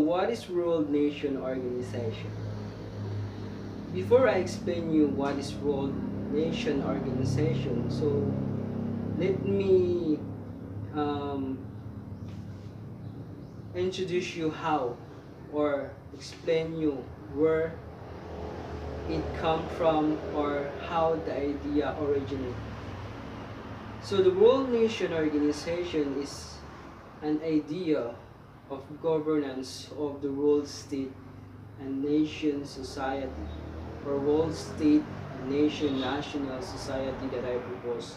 what is World Nation Organization? Before I explain you what is World Nation Organization, so let me introduce you how, or explain you where it come from or how the idea originated. So the World Nation Organization is an idea of governance of the world state and nation society, or world state and nation national society that I propose,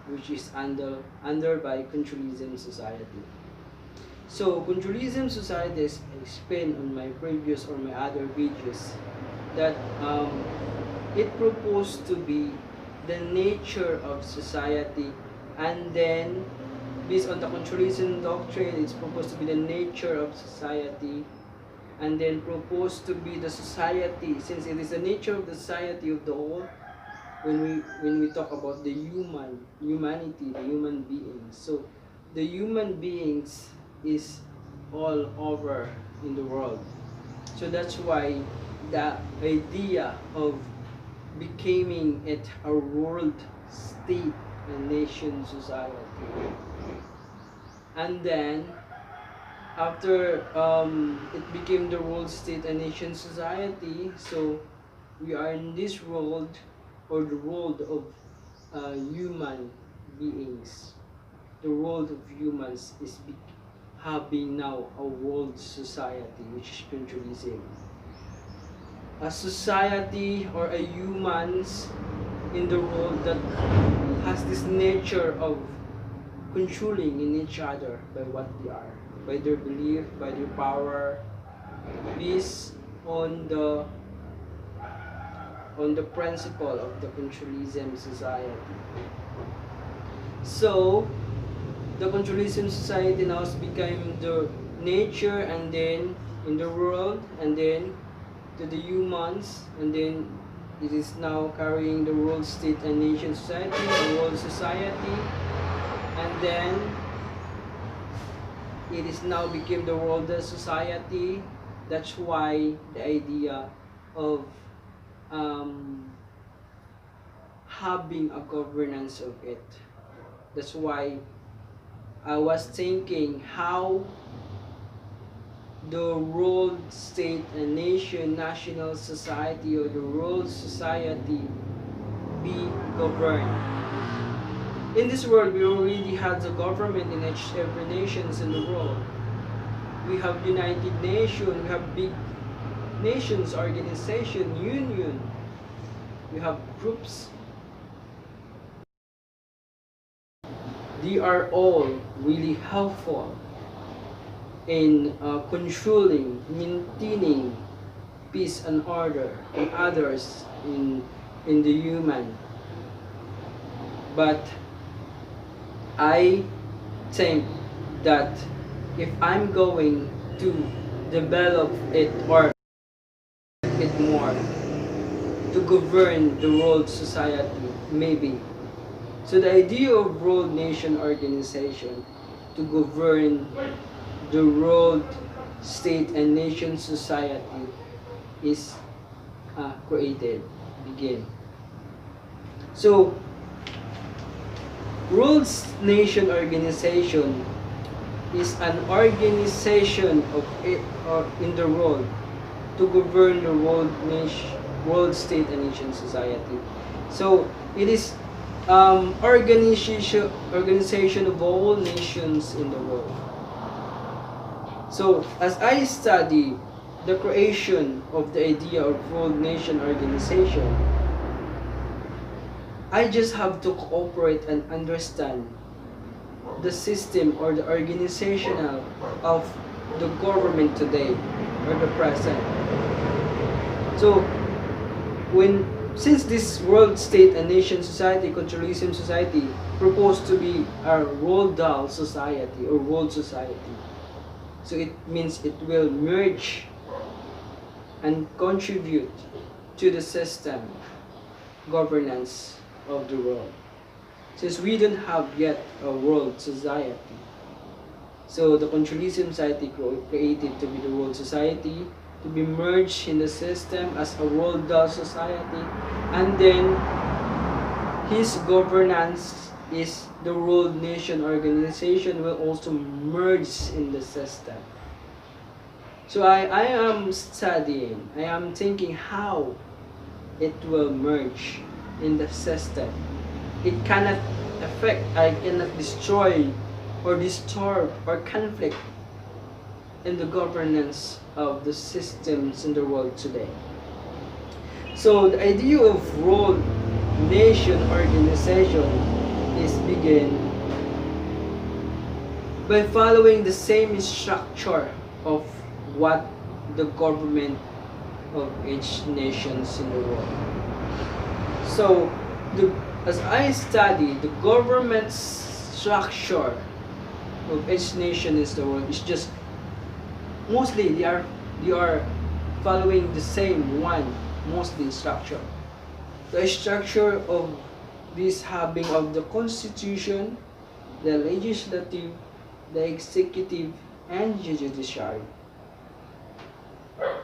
which is under by controlism society. So controlism society is explained on my previous or my other videos that it proposed to be the nature of society, and then based on the controlism doctrine, it's proposed to be the nature of society, and then proposed to be the society, since it is the nature of the society of the whole. When we talk about the humanity, the human beings, so the human beings is all over in the world. So that's why the idea of becoming it a world state and nation society. And then after it became the world state and nation society, so we are in this world, or the world of human beings. The world of humans is having now a world society, which is controlism. A society or a humans in the world that has this nature of controlling in each other by what they are, by their belief, by their power, based on the principle of the controlism society. So the controlism society now has become the nature, and then in the world, and then to the humans, and then it is now carrying the world state and nation society, the world society, and then it is now became the world society. That's why the idea of having a governance of it. That's why I was thinking how the world state and nation national society, or the world society, be governed. In this world, we already have the government in every nations in the world. We have United Nations, we have big nations, organization, union, we have groups. They are all really helpful in controlling, maintaining peace and order in others, in the human. But I think that if I'm going to develop it or it more to govern the world society, maybe. So the idea of World Nation Organization to govern the world state and nation society is created, begin. So World Nation Organization is an organization of it, or in the world, to govern the world state and nation society. So it is organization of all nations in the world. So as I study the creation of the idea of World Nation Organization, I just have to cooperate and understand the system or the organizational of the government today, or the present. So since this world state and nation society, controlism society, proposed to be a worldal society or world society, so it means it will merge and contribute to the system governance of the world, since we don't have yet a world society. So the controllism society created to be the world society, to be merged in the system as a world society, and then his governance is the world nation organization will also merge in the system. So I am studying, I am thinking how it will merge in the system. It cannot affect, I cannot destroy or disturb or conflict in the governance of the systems in the world today. So the idea of world nation organization is begin by following the same structure of what the government of each nations in the world. So as I study the government structure of each nation in the world is just mostly they are following the same one mostly structure. The structure of this having of the constitution, the legislative, the executive, and the judiciary.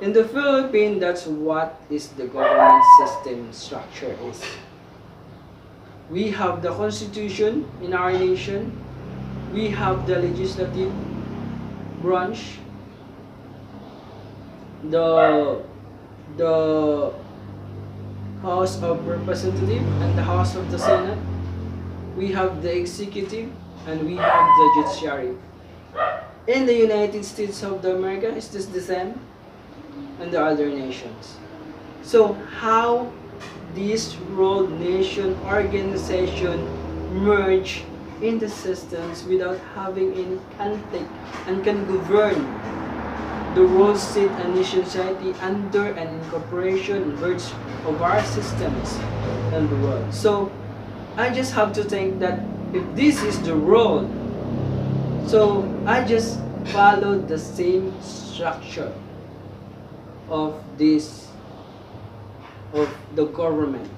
In the Philippines, that's what is the government system structure is. We have the constitution in our nation. We have the legislative branch, the House of Representatives and the House of the Senate. We have the executive and we have the judiciary. In the United States of America, is this the same? And the other nations. So how this world nation organization merge in the systems without having any conflict and can govern the world state and nation society under an incorporation merge of our systems in the world. So I just have to think that if this is the world, so I just follow the same structure of this of the government.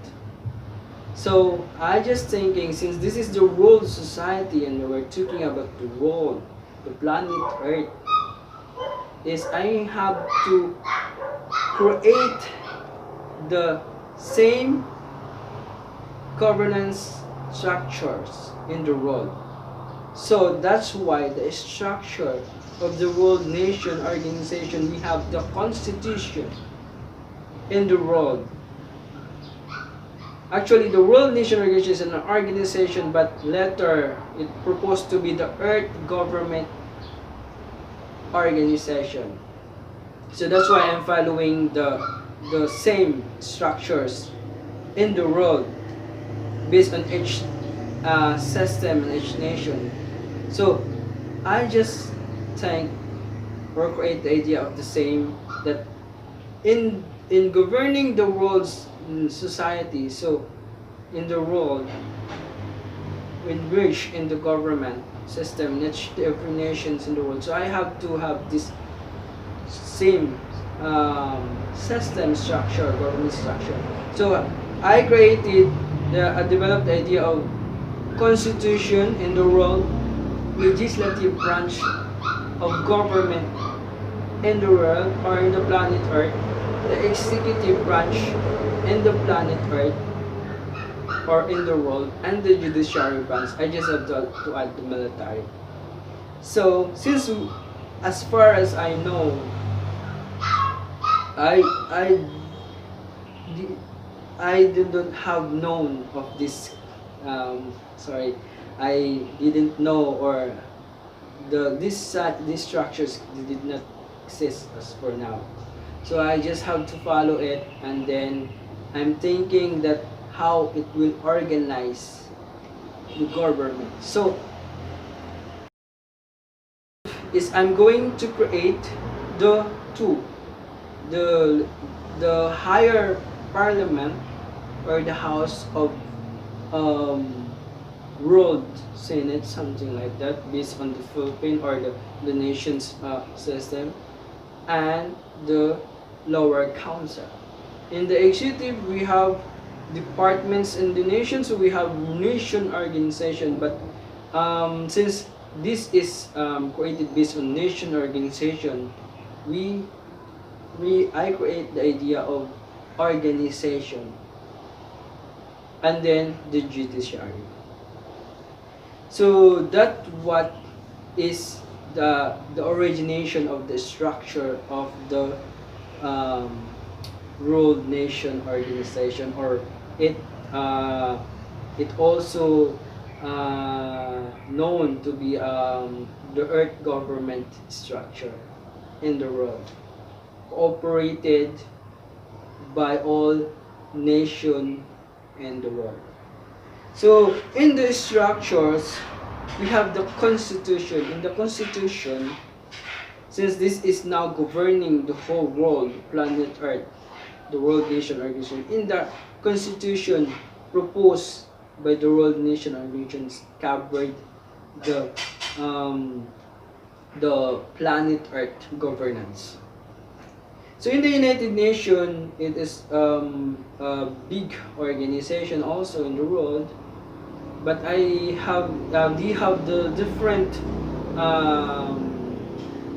So I just thinking, since this is the world society and we're talking about the world, the planet Earth, is I have to create the same governance structures in the world. So that's why the structure of the world nation organization, we have the constitution in the world. Actually, the world nation organization is an organization, but later it proposed to be the Earth government organization. So that's why I'm following the same structures in the world based on each system and each nation. So I just think or create the idea of the same, that in governing the world's society, so in the world, in which in the government system, every nations in the world. So I have to have this same system structure, government structure. So I created I developed the idea of constitution in the world, legislative branch of government in the world or in the planet Earth, the executive branch in the planet Earth or in the world, and the judiciary branch. I just have to add the military. So since as far as I know, I didn't have known of this. I didn't know, or these structures did not exist as for now. So I just have to follow it, and then I'm thinking that how it will organize the government. So is I'm going to create the higher parliament or the House of World Senate, something like that, based on the Philippine or the nation's system, and the lower council. In the executive, we have departments in the nation, so we have nation organization. But since this is created based on nation organization, we I create the idea of organization and then the judiciary. So that what is the origination of the structure of the um, world nation organization, or it uh, it also known to be the earth government structure in the world, cooperated by all nation in the world. So in the structures, we have the constitution. In the constitution, since this is now governing the whole world, planet Earth, the World Nation Organization, in the constitution proposed by the World Nation Organizations covered the planet Earth governance. So in the United Nations, it is a big organization also in the world, but they have the different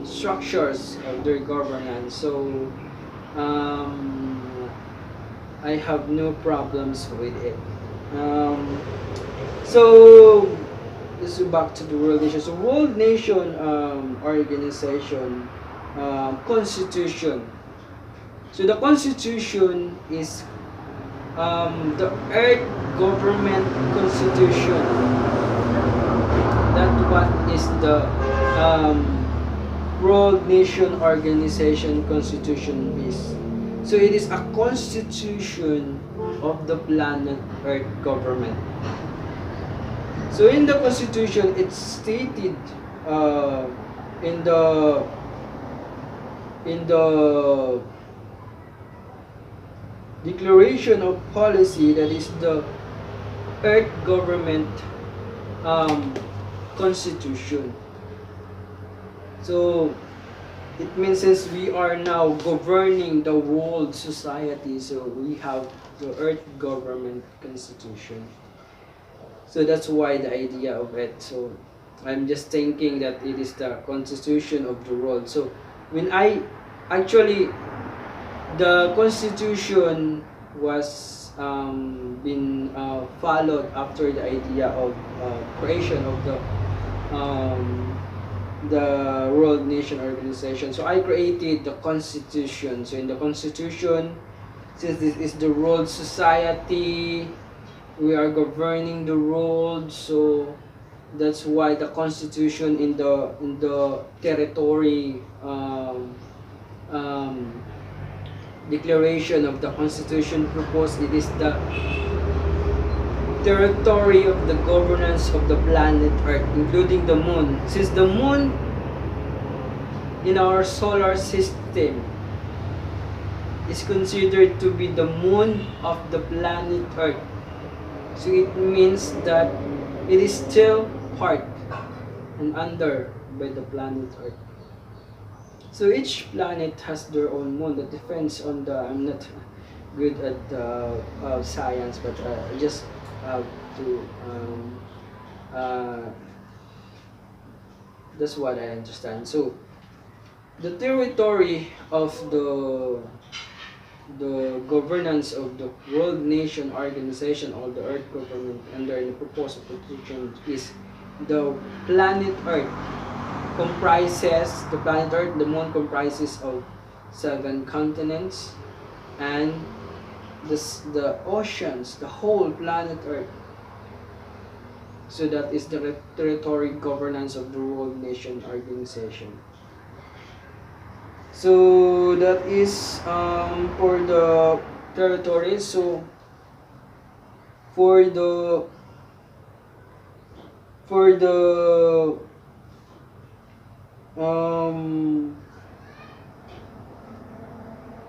structures of their governance. So I have no problems with it. So this is back to the World Nation. So World Nation Organization Constitution. So the Constitution is the Earth Government Constitution. That what is the World Nation Organization Constitution is. So it is a constitution of the planet Earth government. So in the Constitution, it's stated in the Declaration of Policy, that is the Earth Government Constitution. So it means since we are now governing the world society, so we have the Earth Government Constitution. So that's why the idea of it. So I'm just thinking that it is the constitution of the world. So when I actually, the constitution was been followed after the idea of creation of the World Nation Organization. So I created the constitution. So in the constitution, since this is the world society, we are governing the world, so that's why the constitution in the territory declaration of the constitution proposed, it is the territory of the governance of the planet Earth, including the moon. Since the moon in our solar system is considered to be the moon of the planet Earth, so it means that it is still part and under by the planet Earth. So each planet has their own moon. That depends on the, I'm not good at science, but I just have to that's what I understand. So the territory of the governance of the World Nation Organization, or the Earth government under the proposed constitution, is the planet Earth. Comprises the planet Earth, the moon comprises of 7 continents, and the oceans, the whole planet Earth. So that is the territory governance of the World Nation Organization. So that is for the territories. So for the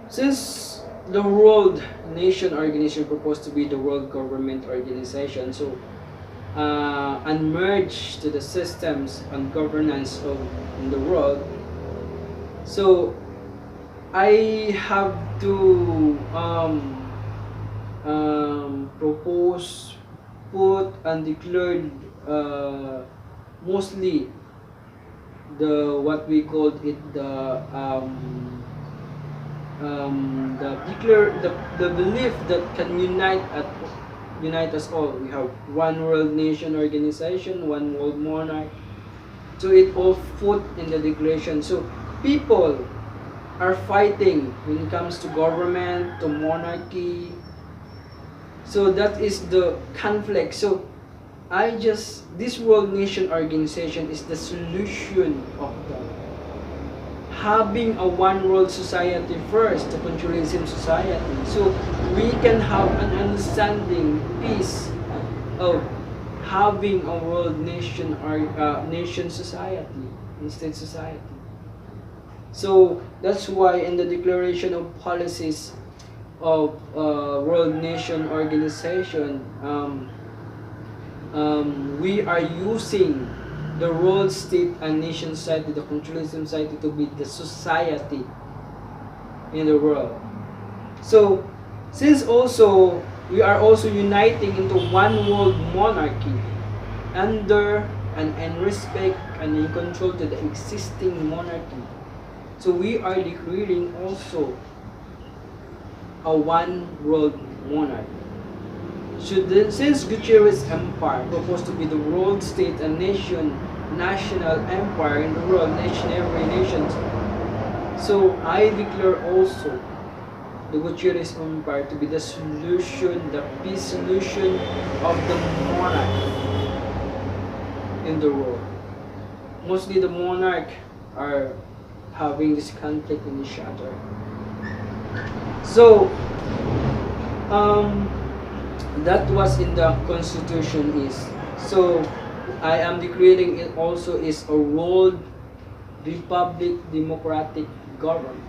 since the World Nation Organization proposed to be the World Government Organization, so and merge to the systems and governance of in the world, so I have to propose, put and declared mostly the what we called it the belief that can unite us all. We have one world nation organization, one world monarch. So it all put in the declaration. So people are fighting when it comes to government, to monarchy. So that is the conflict. So this world nation organization is the solution of that. Having a one world society first, the controllism society, so we can have an understanding, peace of having a world nation or nation society, state society. So that's why in the declaration of policies of world nation organization, we are using the world state and nation society, the controllism society, to be the society in the world. So since also we are also uniting into one world monarchy under and in respect and in control to the existing monarchy, so we are declaring also a one world monarchy. So since Gutierrez Empire proposed to be the world state and national empire in the world, every nation, so I declare also the Gutierrez Empire to be the solution, the peace solution of the monarch in the world. Mostly the monarch are having this conflict in each other. So that was in the constitution is. So I am declaring it also is a world republic democratic government.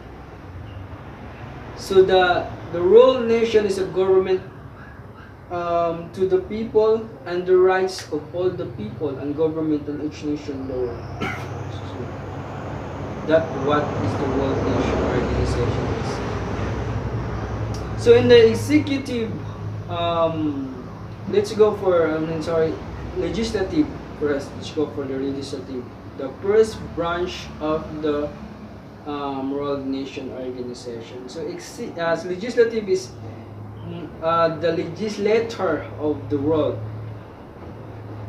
So the world nation is a government to the people and the rights of all the people and government on each nation law. That what is the world nation organization is. So in the executive, let's go for legislative first. Let's go for the legislative. The first branch of the world nation organization. So as legislative is the legislator of the world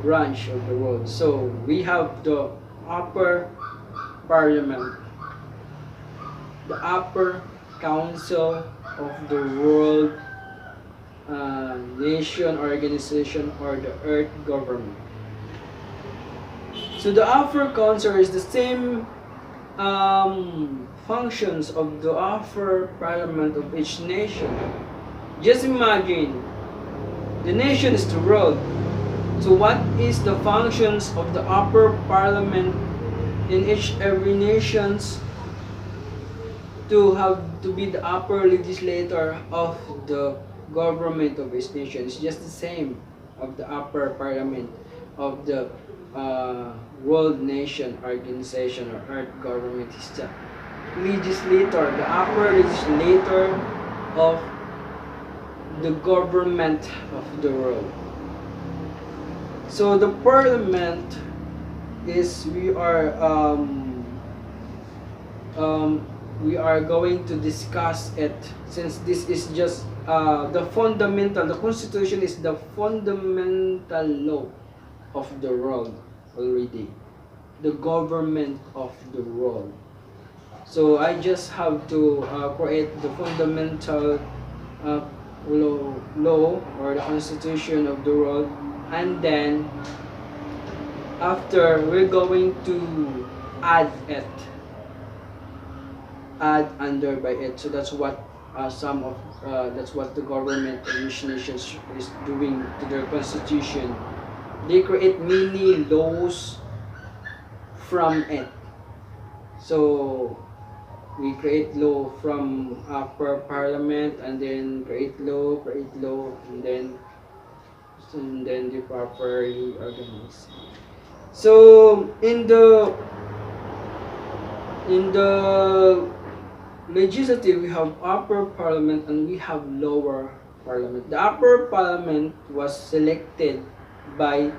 branch of the world. So we have the upper parliament, the upper council of the world nation organization or the earth government. So the upper council is the same functions of the upper parliament of each nation. Just imagine, the nation is the world. So what is the functions of the upper parliament in every nations to have to be the upper legislator of the government of each nation? It's just the same of the upper parliament of the world nation organization or earth government. Is the legislator, the upper legislator of the government of the world. So the parliament is we are going to discuss it, since this is just the fundamental, the constitution is the fundamental law of the world already, the government of the world. So I just have to create the fundamental law or the constitution of the world, and then after we're going to add under by it. So that's what that's what the government of each nation is doing to their constitution. They create many laws from it. So we create law from upper parliament, and then create law, and then they properly organize. So in the legislative, we have upper parliament and we have lower parliament. The upper parliament was selected by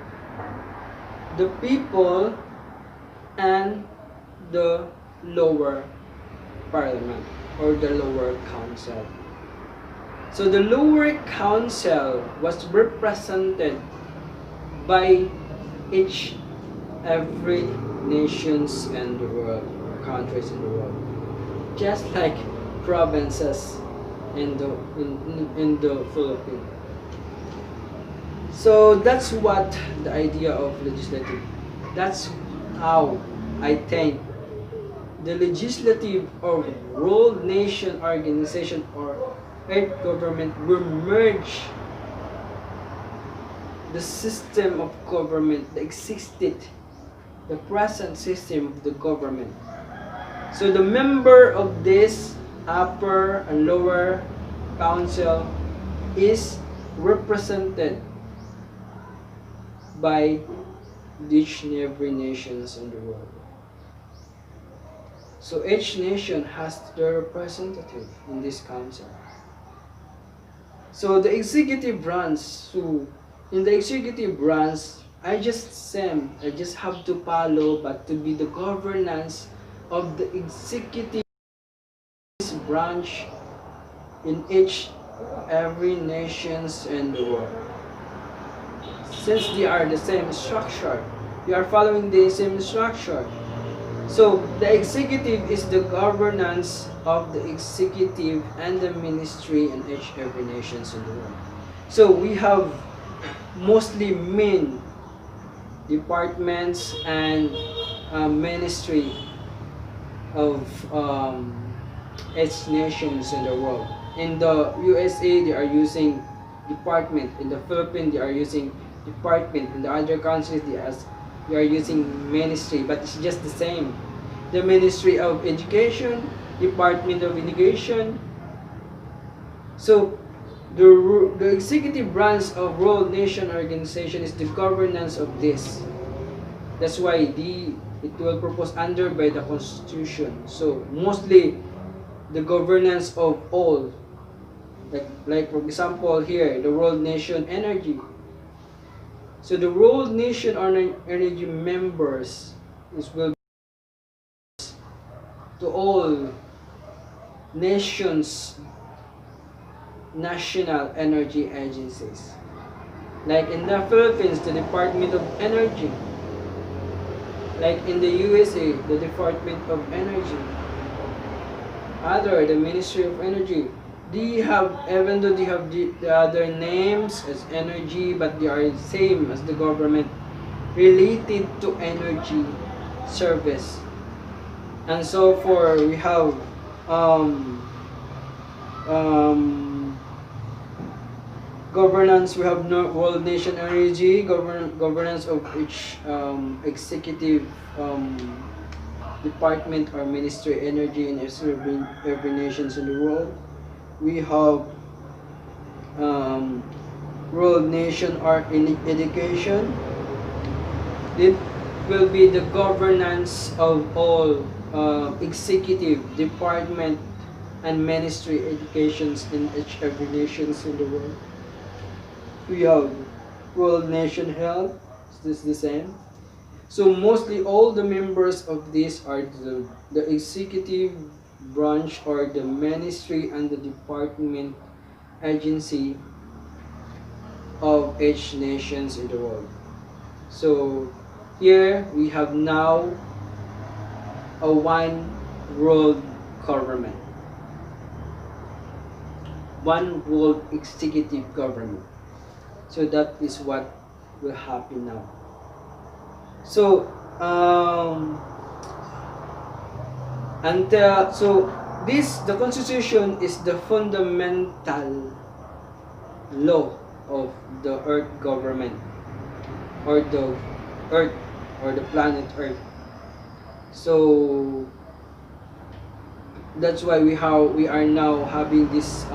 the people and the lower parliament or the lower council. So the lower council was represented by each every nations in the world, countries in the world, just like provinces in the Philippines. So that's what the idea of legislative. That's how I think the legislative or world nation organization or earth government will merge the system of government that existed, the present system of the government. So the member of this upper and lower council is represented by each and every nations in the world. So each nation has their representative in this council. So the executive branch, so in the executive branch, I just have to follow, but to be the governance of the executive branch in each every nations in the world. Since they are the same structure, they are following the same structure. So the executive is the governance of the executive and the ministry in each every nations in the world. So we have mostly main departments and ministry of each nations in the world. In the USA, they are using department. In the Philippines, they are using department. In the other countries, they are using ministry, but it's just the same. The Ministry of Education, Department of Education. So the executive branch of World Nation Organization is the governance of this. That's why it will propose under by the Constitution. So mostly the governance of all, like for example here, the World Nation Energy. So the World Nation Energy members will be to all nations national energy agencies. Like in the Philippines, the Department of Energy. Like in the USA, the Department of Energy. The Ministry of Energy. Even though they have the other names as energy, but they are same as the government related to energy service. And so for we have governance, we have World Nation Energy, governance of each executive department or ministry energy in every nations in the world. We have World Nation Art in Education. It will be the governance of all executive department and ministry educations in each every nations in the world. We have World Nation Health. Is this the same? So mostly all the members of this are the executive branch or the ministry and the department agency of each nations in the world. So here we have now a one world government, one world executive government. So that is what will happen now. So the Constitution is the fundamental law of the Earth government, or the Earth, or the planet Earth. So that's why we are now having this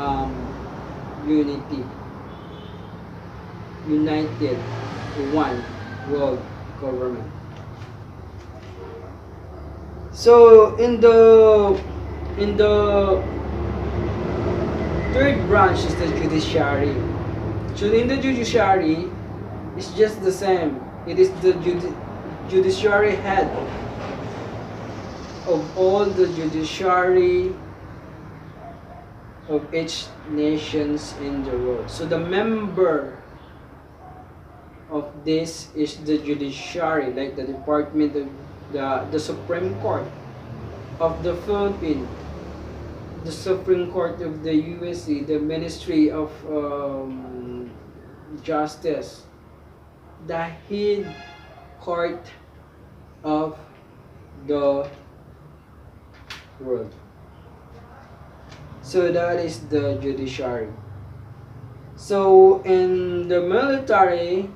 united one world government. So in the third branch is the judiciary. So in the judiciary, it's just the same. It is the judiciary head of all the judiciary of each nations in the world. So the member of this is the judiciary, like the Department of the Supreme Court of the Philippines, the Supreme Court of the USA, the Ministry of Justice, the head court of the world. So that is the judiciary. So in the military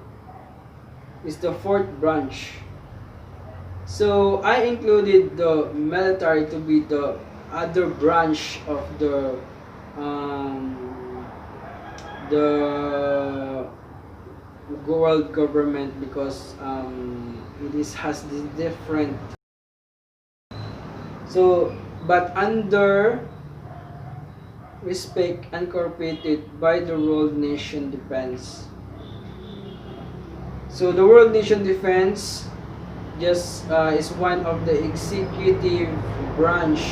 is the fourth branch. So I included the military to be the other branch of the world government, because it has this different. So but under respect incorporated by the World Nation Defense. So the World Nation Defense just is one of the executive branch,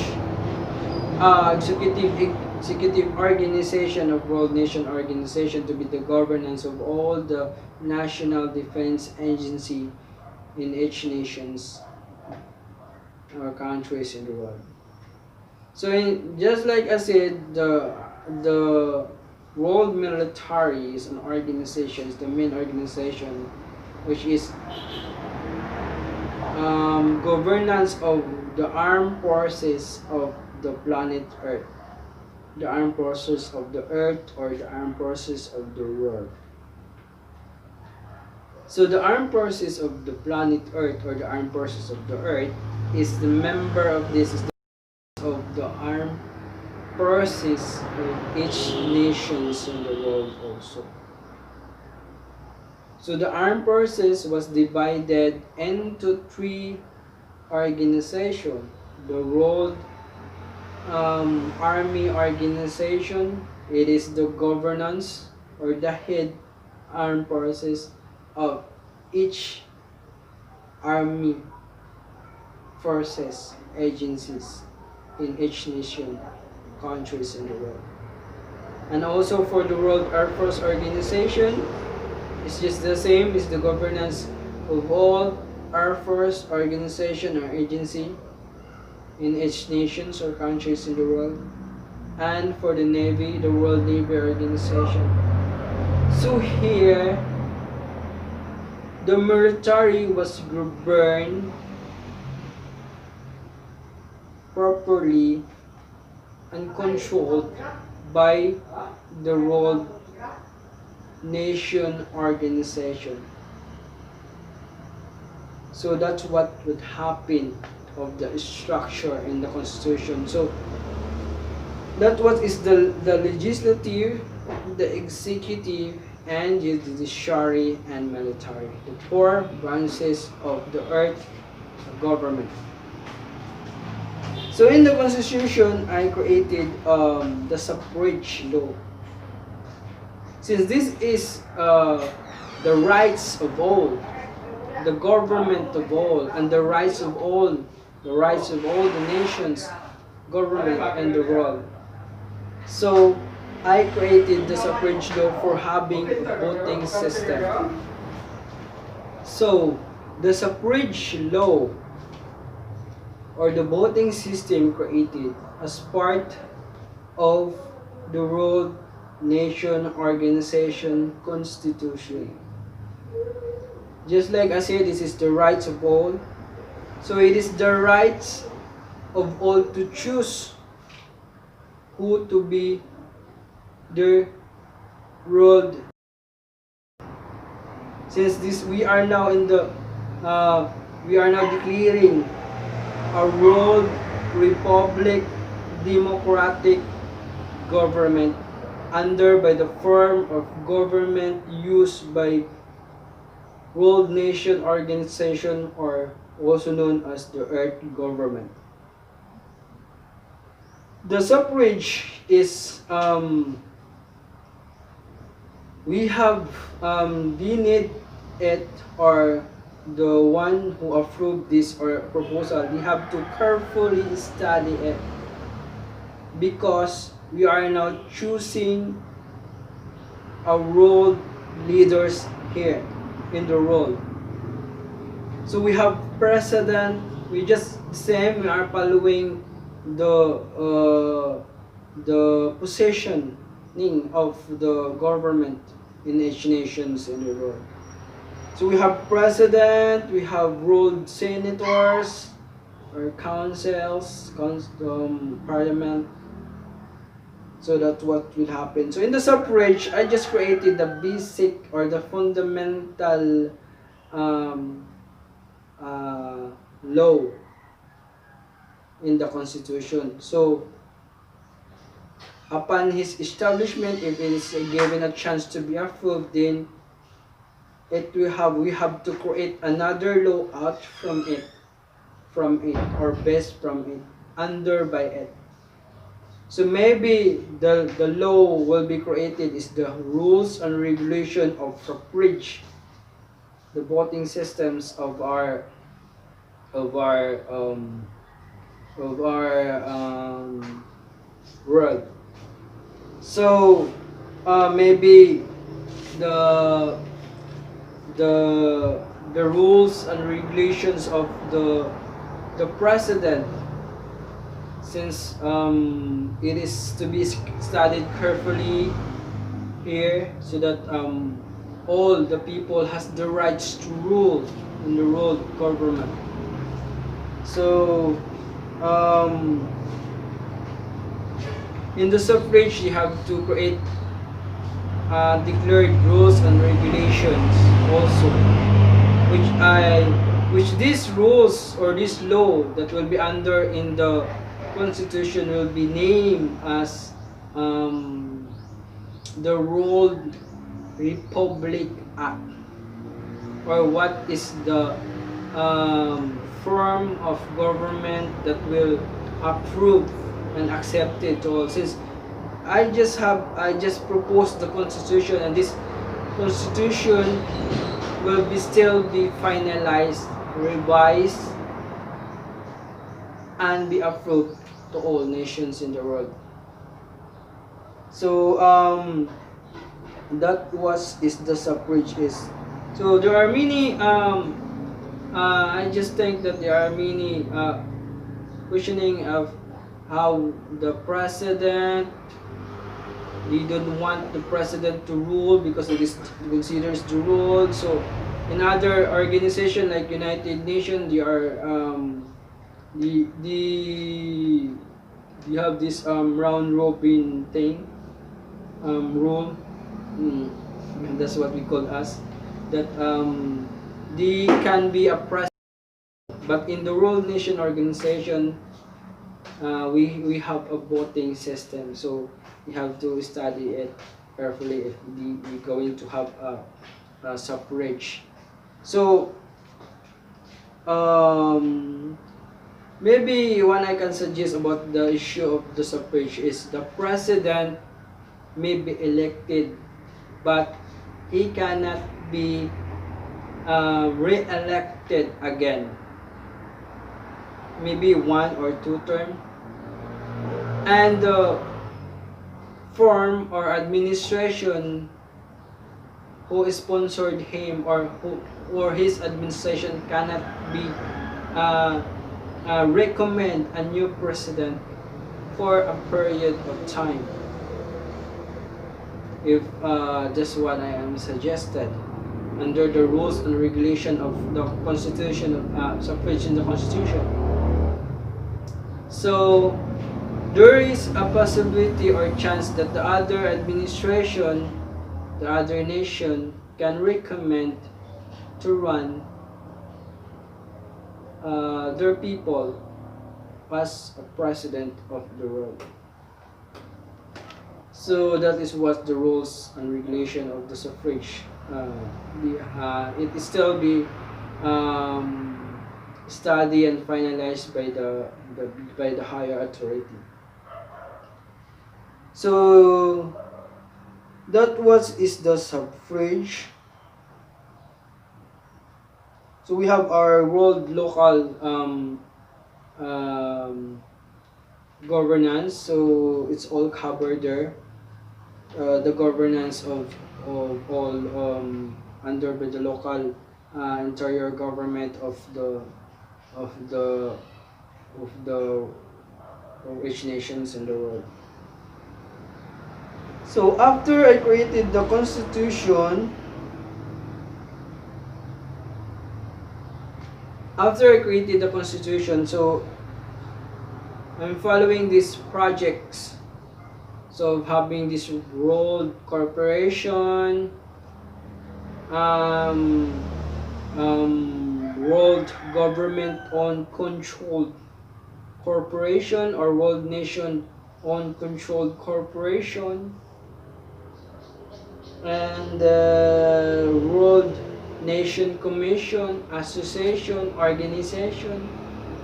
executive organization of World Nation Organization, to be the governance of all the national defense agency in each nations or countries in the world. So just like I said, the world military is an organization, is the main organization, which is governance of the armed forces of the planet Earth, the armed forces of the Earth, or the armed forces of the world. So the armed forces of the planet Earth, or the armed forces of the Earth, is the member of this, is of the armed forces of each nations in the world also. So the armed forces was divided into three organizations: the World Army Organization. It is the governance or the head armed forces of each army forces agencies in each nation, countries in the world. And also for the World Air Force Organization, it's just the same, it's the governance of all Air Force organization or agency in each nations or countries in the world. And for the Navy, the World Navy Organization. So here, the military was governed properly and controlled by the World Nation Organization. So that's what would happen of the structure in the Constitution. So that what is the legislative, the executive, and the judiciary and military, the four branches of the earth government. So in the Constitution, I created the suffrage law. Since this is the rights of all, the government of all, and the rights of all the nations, government, and the world. So I created the suffrage law for having a voting system. So the suffrage law or the voting system created as part of the World Nation Organization Constitution. Just like I said, this is the rights of all. So it is the rights of all to choose who to be the world. Since this, we are now in the we are now declaring a world republic democratic government under by the form of government used by World Nation Organization, or also known as the Earth Government. The suffrage is we have deemed it or the one who approved this or proposal, they have to carefully study it, because we are now choosing a role leaders here in the role. So we have president, we just same, we are following the positioning of the government in each nations in the world. So we have president, we have ruled senators or councils, parliament. So that's what will happen. So in the suffrage, I just created the basic or the fundamental law in the constitution. So upon his establishment, if it is given a chance to be approved, then we have to create another law out from it, or based from it, under by it. So maybe the law will be created is the rules and regulation of suffrage, the voting systems of our world. So maybe the the rules and regulations of the president, since it is to be studied carefully here, so that all the people has the rights to rule in the world government. So in the suffrage, you have to create declared rules and regulations also, which these rules or this law that will be under in the constitution will be named as the World Republic Act, or what is the form of government that will approve and accept it all. Since I just proposed the constitution, and this constitution will still be finalized, revised, and be approved to all nations in the world. So that is the suffrage is. So there are many I just think that there are many questioning of how the president, they don't want the president to rule because it is considers to rule. So in other organizations like United Nations, they are you have this round robin thing, rule, and that's what we call us, that they can be a president, but in the World Nation Organization, we have a voting system, so you have to study it carefully if we're going to have a suffrage. So maybe one I can suggest about the issue of the suffrage is the president may be elected, but he cannot be re-elected again, maybe 1 or 2 terms, and the form or administration who sponsored him or his administration cannot be recommend a new president for a period of time, if just what I am suggested under the rules and regulation of the constitution, suffrage in the constitution. So there is a possibility or chance that the other administration, the other nation can recommend to run their people as a president of the world. So that is what the rules and regulation of the suffrage. It is still be studied and finalized by the higher authority. So that is the suffrage. So we have our world local um, governance. So it's all covered there. The governance of all under by the local interior government of the of the of each nations in the world. So after I created the constitution, so I'm following these projects. So having this world corporation, world government on controlled corporation or world nation on controlled corporation, and world nation commission association organization,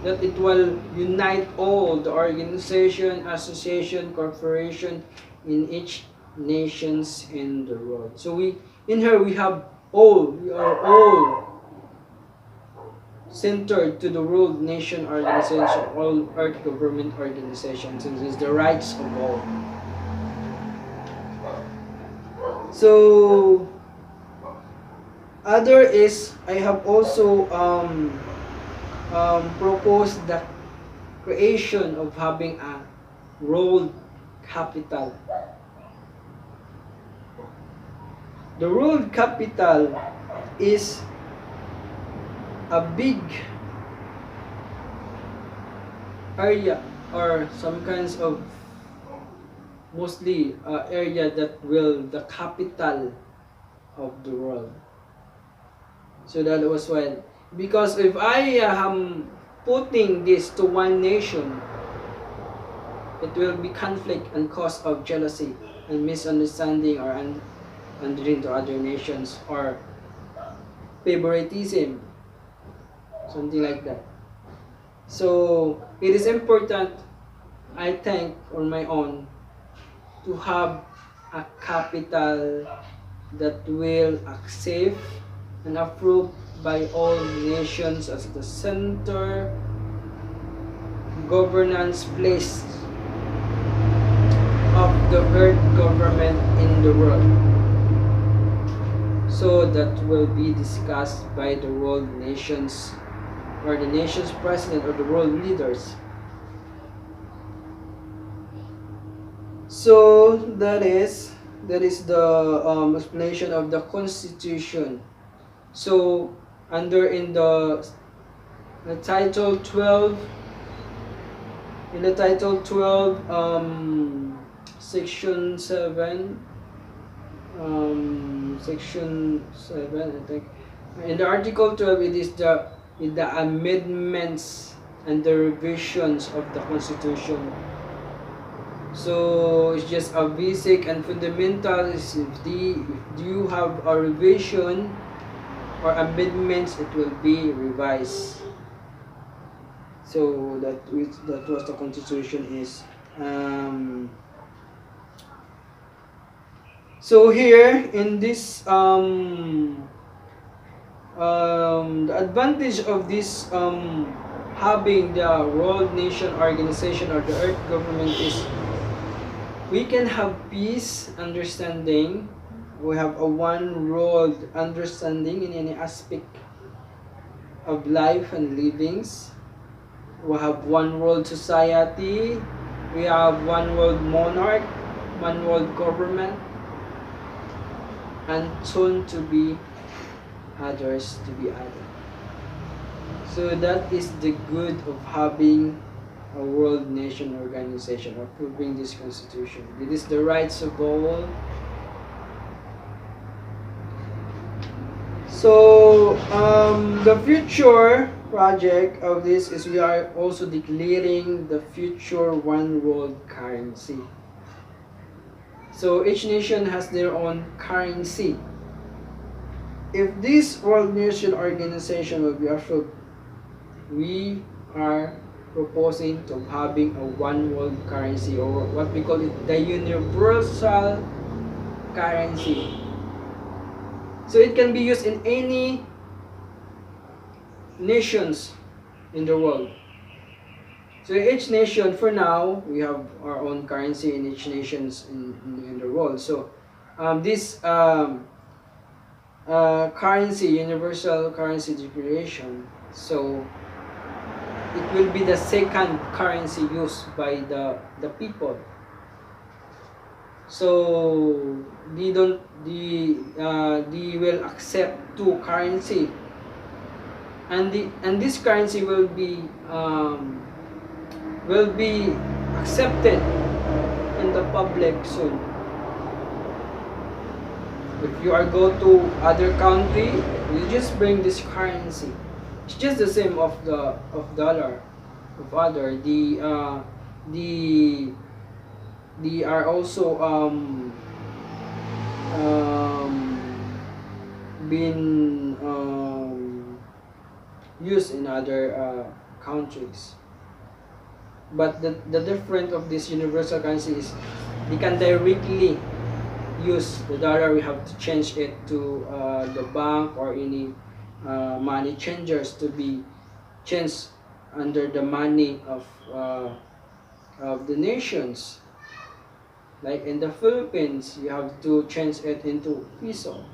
that it will unite all the organization, association, corporation in each nations in the world. So in here we are all centered to the World Nation Organization, all Earth Government Organizations, and this is the rights of all. So other is I have also proposed the creation of having a world capital. The world capital is a big area or some kinds of mostly area that will the capital of the world. So that was when, because if I am putting this to one nation, it will be conflict and cause of jealousy and misunderstanding or undoing to other nations or favoritism, something like that. So it is important, I think, on my own, to have a capital that will accept and approved by all nations as the center governance place of the earth government in the world. So that will be discussed by the world nations or the nation's president or the world leaders. So that is the explanation of the constitution. So under in the title 12, section 7, section 7, I think. In the article 12, it is the amendments and the revisions of the constitution. So it's just a basic and fundamental. If you have a revision or amendments, it will be revised. So that was the constitution is. So here in this the advantage of this having the World Nation Organization or the Earth Government is we can have peace, understanding. We have a one world understanding in any aspect of life and livings. We have one world society. We have one world monarch, one world government, and soon to be others to be added. So that is the good of having a world nation organization, approving this constitution. It is the rights of all. So the future project of this is we are also declaring the future one world currency. So each nation has their own currency. If this World Nation Organization will be approved, we are proposing to having a one world currency, or what we call it the universal currency. So it can be used in any nations in the world. So each nation, for now, we have our own currency in each nations in the world. So this currency, universal currency declaration, so it will be the second currency used by the people. So they will accept two currency, and this currency will be accepted in the public soon. If you are go to other country, you just bring this currency. It's just the same of dollar, of other. They are also been used in other countries. But the difference of this universal currency is they can directly use the dollar. We have to change it to the bank or any money changers to be changed under the money of the nations. Like in the Philippines, you have to change it into peso.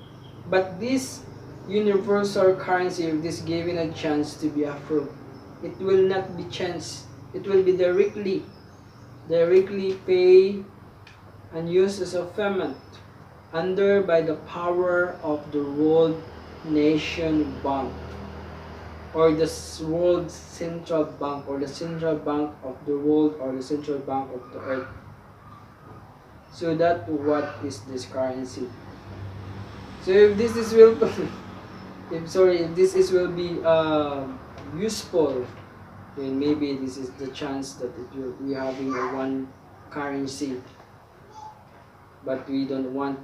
But this universal currency, if this given a chance to be approved, it will not be changed. It will be directly pay and used as a payment under by the power of the World Nation Bank, or the World Central Bank, or the Central Bank of the world, or the Central Bank of the earth. So that what is this currency. So if this is will if this is will be useful, then maybe this is the chance that it will be having a one currency. But we don't want,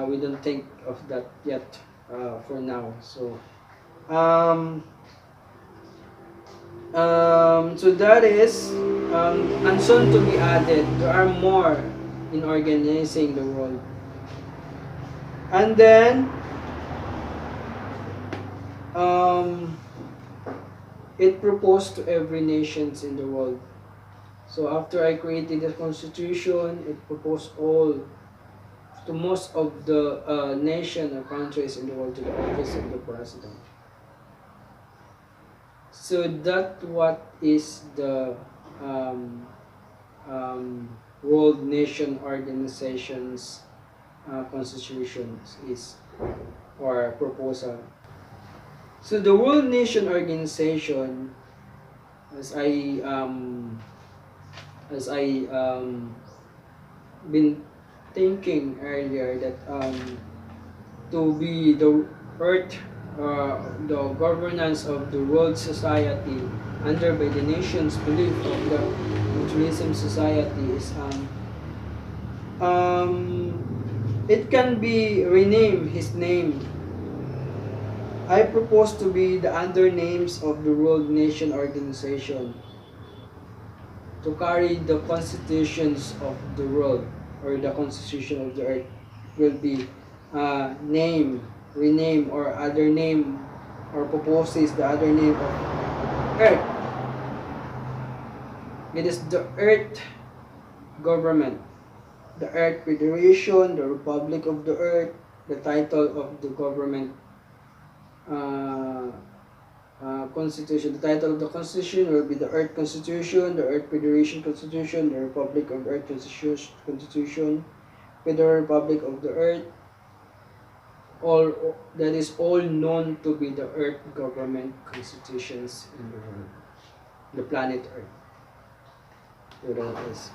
we don't think of that yet for now. So so that is and soon to be added. There are more in organizing the world. And then it proposed to every nations in the world. So after I created the constitution, it proposed all to most of the nation or countries in the world to the office of the president. So that what is the World Nation Organization's constitutions is, or proposal. So the World Nation Organization, as I been thinking earlier, that to be the earth, the governance of the world society under by the nation's belief of the mutualism society is it can be renamed his name. I propose to be the under names of the World Nation Organization to carry the constitutions of the world, or the constitution of the earth. Will be name, rename, or other name, or proposes the other name of earth. It is the earth government, the earth federation, the republic of the earth. The title of the government constitution. The title of the constitution will be the Earth Constitution, the Earth Federation Constitution, the Republic of Earth Constitution, Federal Republic of the Earth. All that is all known to be the Earth government constitutions in the world, the planet Earth. So that is.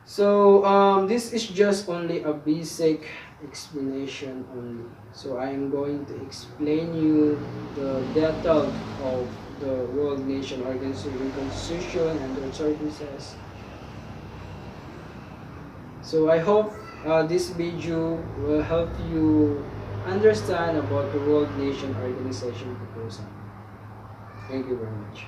So this is just only a basic explanation only. So I am going to explain you the detail of the World Nation Organization Constitution and their services. So I hope this video will help you understand about the World Nation Organization proposal. Thank you very much.